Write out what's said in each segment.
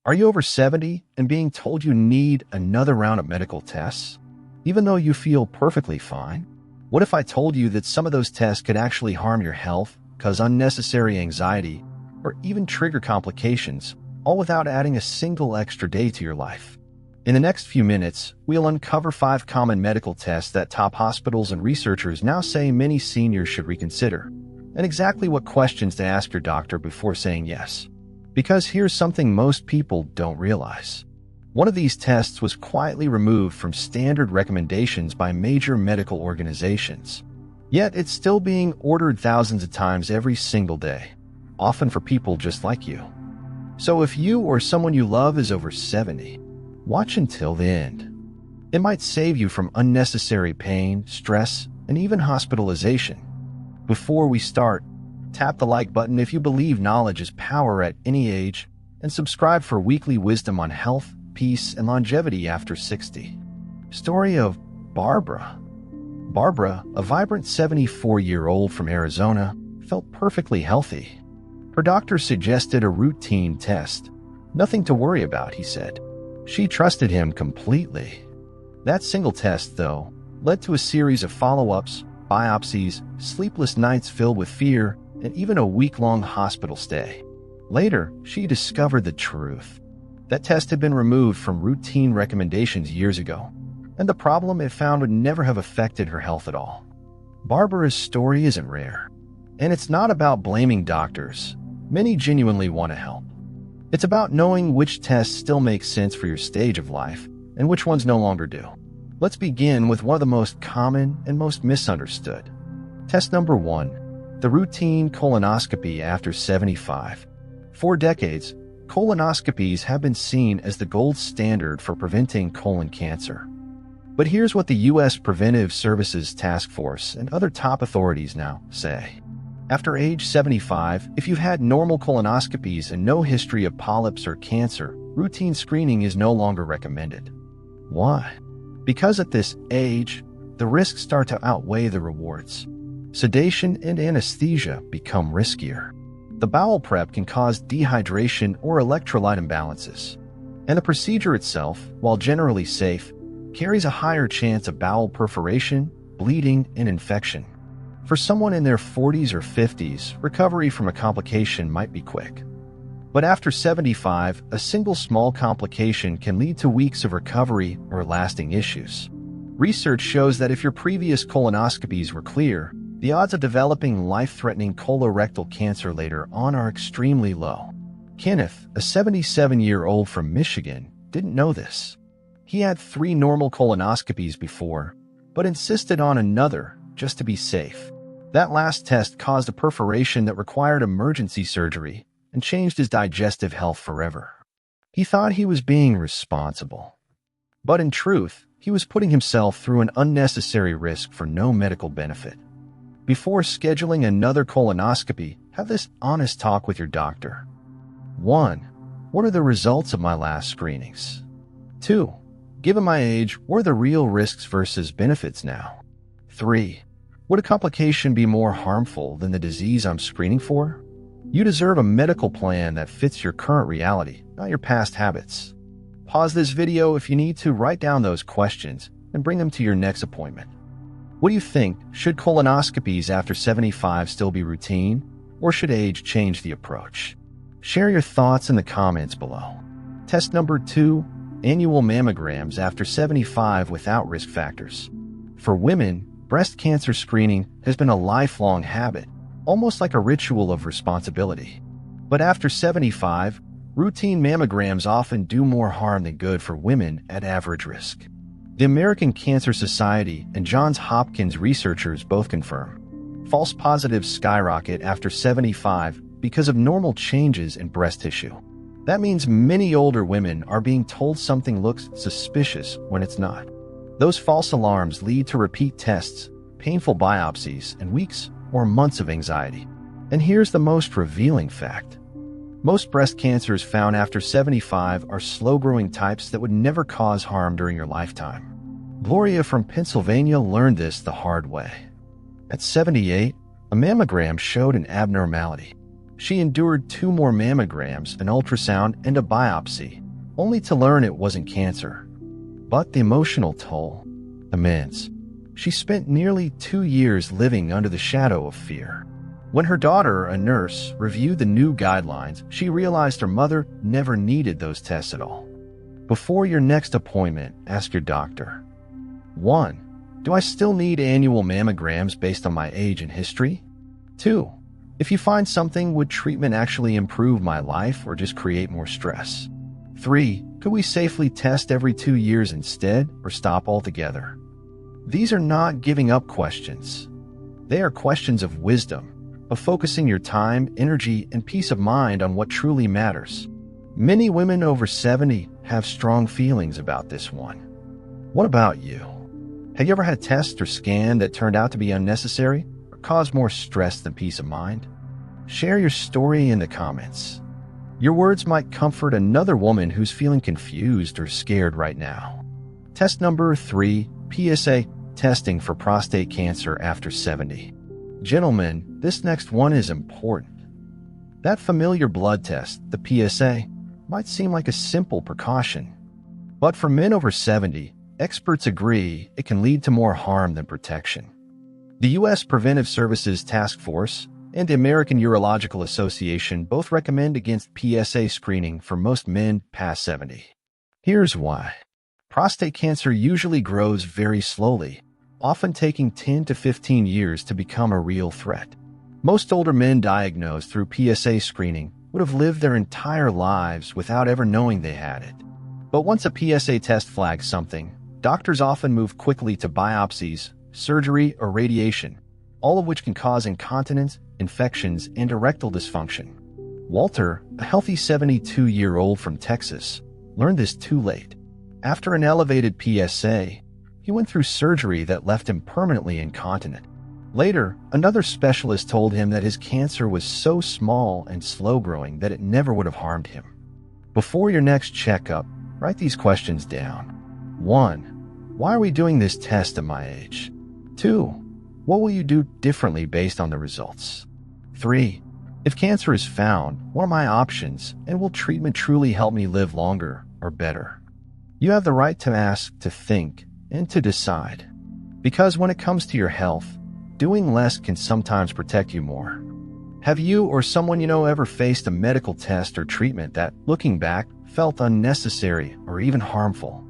Are you over 70 and being told you need another round of medical tests, even though you feel perfectly fine? What if I told you that some of those tests could actually harm your health, cause unnecessary anxiety, or even trigger complications, all without adding a single extra day to your life? In the next few minutes, we'll uncover 5 common medical tests that top hospitals and researchers now say many seniors should reconsider, and exactly what questions to ask your doctor before saying yes. Because here's something most people don't realize. One of these tests was quietly removed from standard recommendations by major medical organizations. Yet it's still being ordered thousands of times every single day, often for people just like you. So if you or someone you love is over 70, watch until the end. It might save you from unnecessary pain, stress, and even hospitalization. Before we start, tap the like button if you believe knowledge is power at any age, and subscribe for weekly wisdom on health, peace, and longevity after 60. Story of Barbara. Barbara, a vibrant 74-year-old from Arizona, felt perfectly healthy. Her doctor suggested a routine test. Nothing to worry about, he said. She trusted him completely. That single test, though, led to a series of follow-ups, biopsies, sleepless nights filled with fear, and even a week-long hospital stay. Later, she discovered the truth. That test had been removed from routine recommendations years ago, and the problem it found would never have affected her health at all. Barbara's story isn't rare, and it's not about blaming doctors. Many genuinely want to help. It's about knowing which tests still make sense for your stage of life and which ones no longer do. Let's begin with one of the most common and most misunderstood. Test number 1, the routine colonoscopy after 75. For decades, colonoscopies have been seen as the gold standard for preventing colon cancer. But here's what the U.S. Preventive Services Task Force and other top authorities now say. After age 75, if you've had normal colonoscopies and no history of polyps or cancer, routine screening is no longer recommended. Why? Because at this age, the risks start to outweigh the rewards. Sedation and anesthesia become riskier. The bowel prep can cause dehydration or electrolyte imbalances. And the procedure itself, while generally safe, carries a higher chance of bowel perforation, bleeding, and infection. For someone in their 40s or 50s, recovery from a complication might be quick. But after 75, a single small complication can lead to weeks of recovery or lasting issues. Research shows that if your previous colonoscopies were clear, the odds of developing life-threatening colorectal cancer later on are extremely low. Kenneth, a 77-year-old from Michigan, didn't know this. He had 3 normal colonoscopies before, but insisted on another just to be safe. That last test caused a perforation that required emergency surgery and changed his digestive health forever. He thought he was being responsible. But in truth, he was putting himself through an unnecessary risk for no medical benefit. Before scheduling another colonoscopy, have this honest talk with your doctor. 1. What are the results of my last screenings? 2. Given my age, what are the real risks versus benefits now? 3. Would a complication be more harmful than the disease I'm screening for? You deserve a medical plan that fits your current reality, not your past habits. Pause this video if you need to write down those questions and bring them to your next appointment. What do you think? Should colonoscopies after 75 still be routine, or should age change the approach? Share your thoughts in the comments below. Test number 2, annual mammograms after 75 without risk factors. For women, breast cancer screening has been a lifelong habit, almost like a ritual of responsibility. But after 75, routine mammograms often do more harm than good for women at average risk. The American Cancer Society and Johns Hopkins researchers both confirm false positives skyrocket after 75 because of normal changes in breast tissue. That means many older women are being told something looks suspicious when it's not. Those false alarms lead to repeat tests, painful biopsies, and weeks or months of anxiety. And here's the most revealing fact. Most breast cancers found after 75 are slow-growing types that would never cause harm during your lifetime. Gloria from Pennsylvania learned this the hard way. At 78, a mammogram showed an abnormality. She endured 2 more mammograms, an ultrasound, and a biopsy, only to learn it wasn't cancer. But the emotional toll, immense. She spent nearly 2 years living under the shadow of fear. When her daughter, a nurse, reviewed the new guidelines, she realized her mother never needed those tests at all. Before your next appointment, ask your doctor. 1. Do I still need annual mammograms based on my age and history? 2. If you find something, would treatment actually improve my life or just create more stress? 3. Could we safely test every 2 years instead or stop altogether? These are not giving up questions. They are questions of wisdom, of focusing your time, energy, and peace of mind on what truly matters. Many women over 70 have strong feelings about this one. What about you? Have you ever had tests or scan that turned out to be unnecessary or caused more stress than peace of mind? Share your story in the comments. Your words might comfort another woman who's feeling confused or scared right now. Test number 3, PSA testing for prostate cancer after 70. Gentlemen, this next one is important. That familiar blood test, the PSA, might seem like a simple precaution. But for men over 70, experts agree it can lead to more harm than protection. The U.S. Preventive Services Task Force and the American Urological Association both recommend against PSA screening for most men past 70. Here's why. Prostate cancer usually grows very slowly, often taking 10 to 15 years to become a real threat. Most older men diagnosed through PSA screening would have lived their entire lives without ever knowing they had it. But once a PSA test flags something, doctors often move quickly to biopsies, surgery, or radiation, all of which can cause incontinence, infections, and erectile dysfunction. Walter, a healthy 72-year-old from Texas, learned this too late. After an elevated PSA, he went through surgery that left him permanently incontinent. Later, another specialist told him that his cancer was so small and slow-growing that it never would have harmed him. Before your next checkup, write these questions down. 1. Why are we doing this test at my age? 2. What will you do differently based on the results? 3. If cancer is found, what are my options, and will treatment truly help me live longer or better? You have the right to ask, to think, and to decide. Because when it comes to your health, doing less can sometimes protect you more. Have you or someone you know ever faced a medical test or treatment that, looking back, felt unnecessary or even harmful?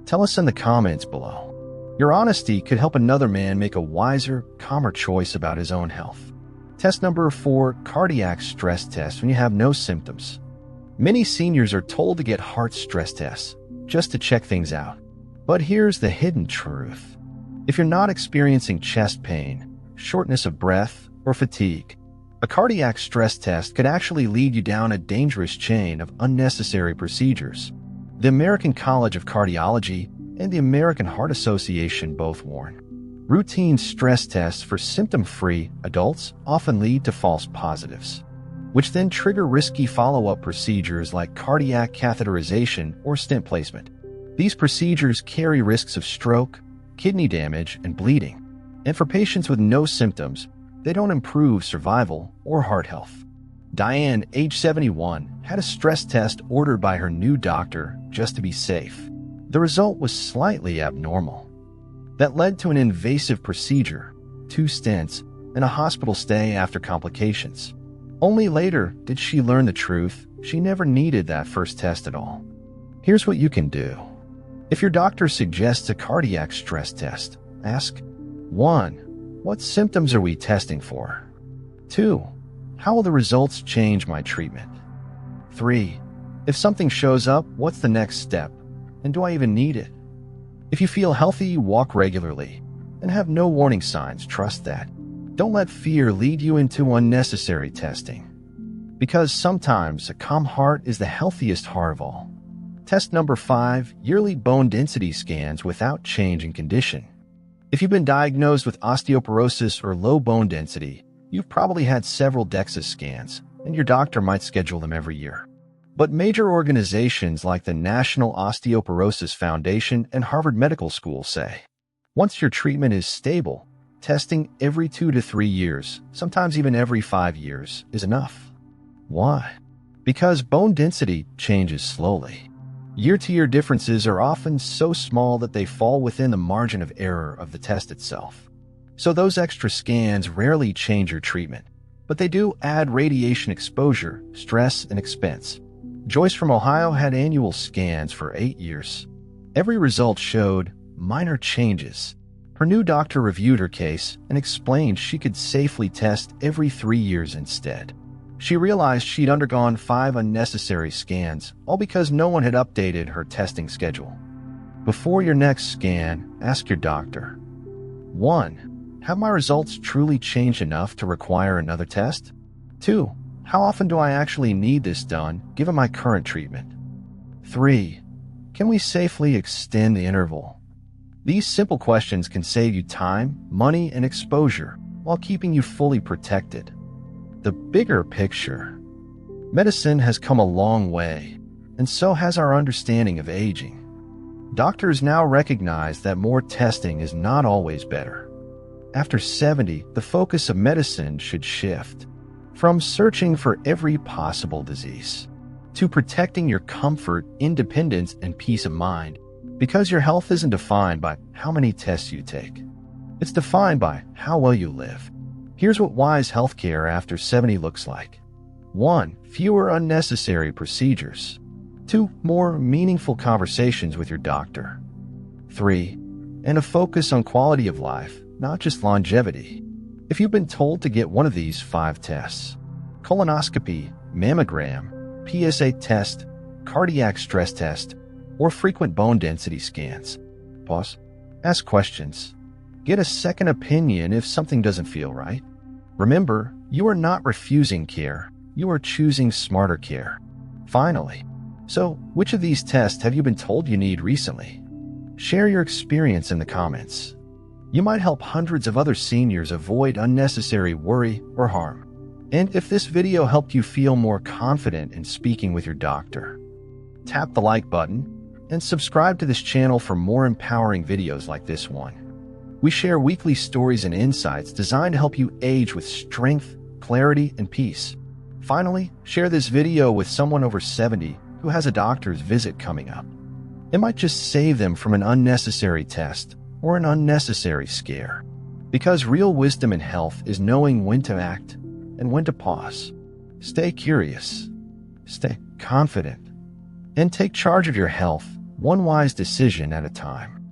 Tell us in the comments below. Your honesty could help another man make a wiser, calmer choice about his own health. Test number 4, cardiac stress test when you have no symptoms. Many seniors are told to get heart stress tests just to check things out. But here's the hidden truth. If you're not experiencing chest pain, shortness of breath, or fatigue, a cardiac stress test could actually lead you down a dangerous chain of unnecessary procedures. The American College of Cardiology and the American Heart Association both warn. Routine stress tests for symptom-free adults often lead to false positives, which then trigger risky follow-up procedures like cardiac catheterization or stent placement. These procedures carry risks of stroke, kidney damage, and bleeding. And for patients with no symptoms, they don't improve survival or heart health. Diane, age 71, had a stress test ordered by her new doctor just to be safe. The result was slightly abnormal. That led to an invasive procedure, 2 stents, and a hospital stay after complications. Only later did she learn the truth. She never needed that first test at all. Here's what you can do. If your doctor suggests a cardiac stress test, ask, 1. What symptoms are we testing for? 2. How will the results change my treatment? 3. If something shows up, what's the next step? And do I even need it? If you feel healthy, walk regularly, and have no warning signs, trust that. Don't let fear lead you into unnecessary testing. Because sometimes a calm heart is the healthiest heart of all. Test number 5, yearly bone density scans without change in condition. If you've been diagnosed with osteoporosis or low bone density, you've probably had several DEXA scans, and your doctor might schedule them every year. But major organizations like the National Osteoporosis Foundation and Harvard Medical School say, once your treatment is stable, testing every 2 to 3 years, sometimes even every 5 years, is enough. Why? Because bone density changes slowly. Year-to-year differences are often so small that they fall within the margin of error of the test itself. So those extra scans rarely change your treatment, but they do add radiation exposure, stress, and expense. Joyce from Ohio had annual scans for 8 years. Every result showed minor changes. Her new doctor reviewed her case and explained she could safely test every 3 years instead. She realized she'd undergone 5 unnecessary scans, all because no one had updated her testing schedule. Before your next scan, ask your doctor. 1. Have my results truly changed enough to require another test? 2. How often do I actually need this done, given my current treatment? 3. Can we safely extend the interval? These simple questions can save you time, money, and exposure while keeping you fully protected. The bigger picture. Medicine has come a long way, and so has our understanding of aging. Doctors now recognize that more testing is not always better. After 70, the focus of medicine should shift from searching for every possible disease to protecting your comfort, independence, and peace of mind, because your health isn't defined by how many tests you take. It's defined by how well you live. Here's what wise healthcare after 70 looks like. 1. Fewer unnecessary procedures. 2. More meaningful conversations with your doctor. 3. And a focus on quality of life, not just longevity. If you've been told to get one of these 5 tests, colonoscopy, mammogram, PSA test, cardiac stress test, or frequent bone density scans, pause, ask questions. Get a second opinion if something doesn't feel right. Remember, you are not refusing care, you are choosing smarter care. Finally, so which of these tests have you been told you need recently? Share your experience in the comments. You might help hundreds of other seniors avoid unnecessary worry or harm. And if this video helped you feel more confident in speaking with your doctor, tap the like button and subscribe to this channel for more empowering videos like this one. We share weekly stories and insights designed to help you age with strength, clarity, and peace. Finally, share this video with someone over 70 who has a doctor's visit coming up. It might just save them from an unnecessary test or an unnecessary scare. Because real wisdom in health is knowing when to act and when to pause. Stay curious, stay confident, and take charge of your health, one wise decision at a time.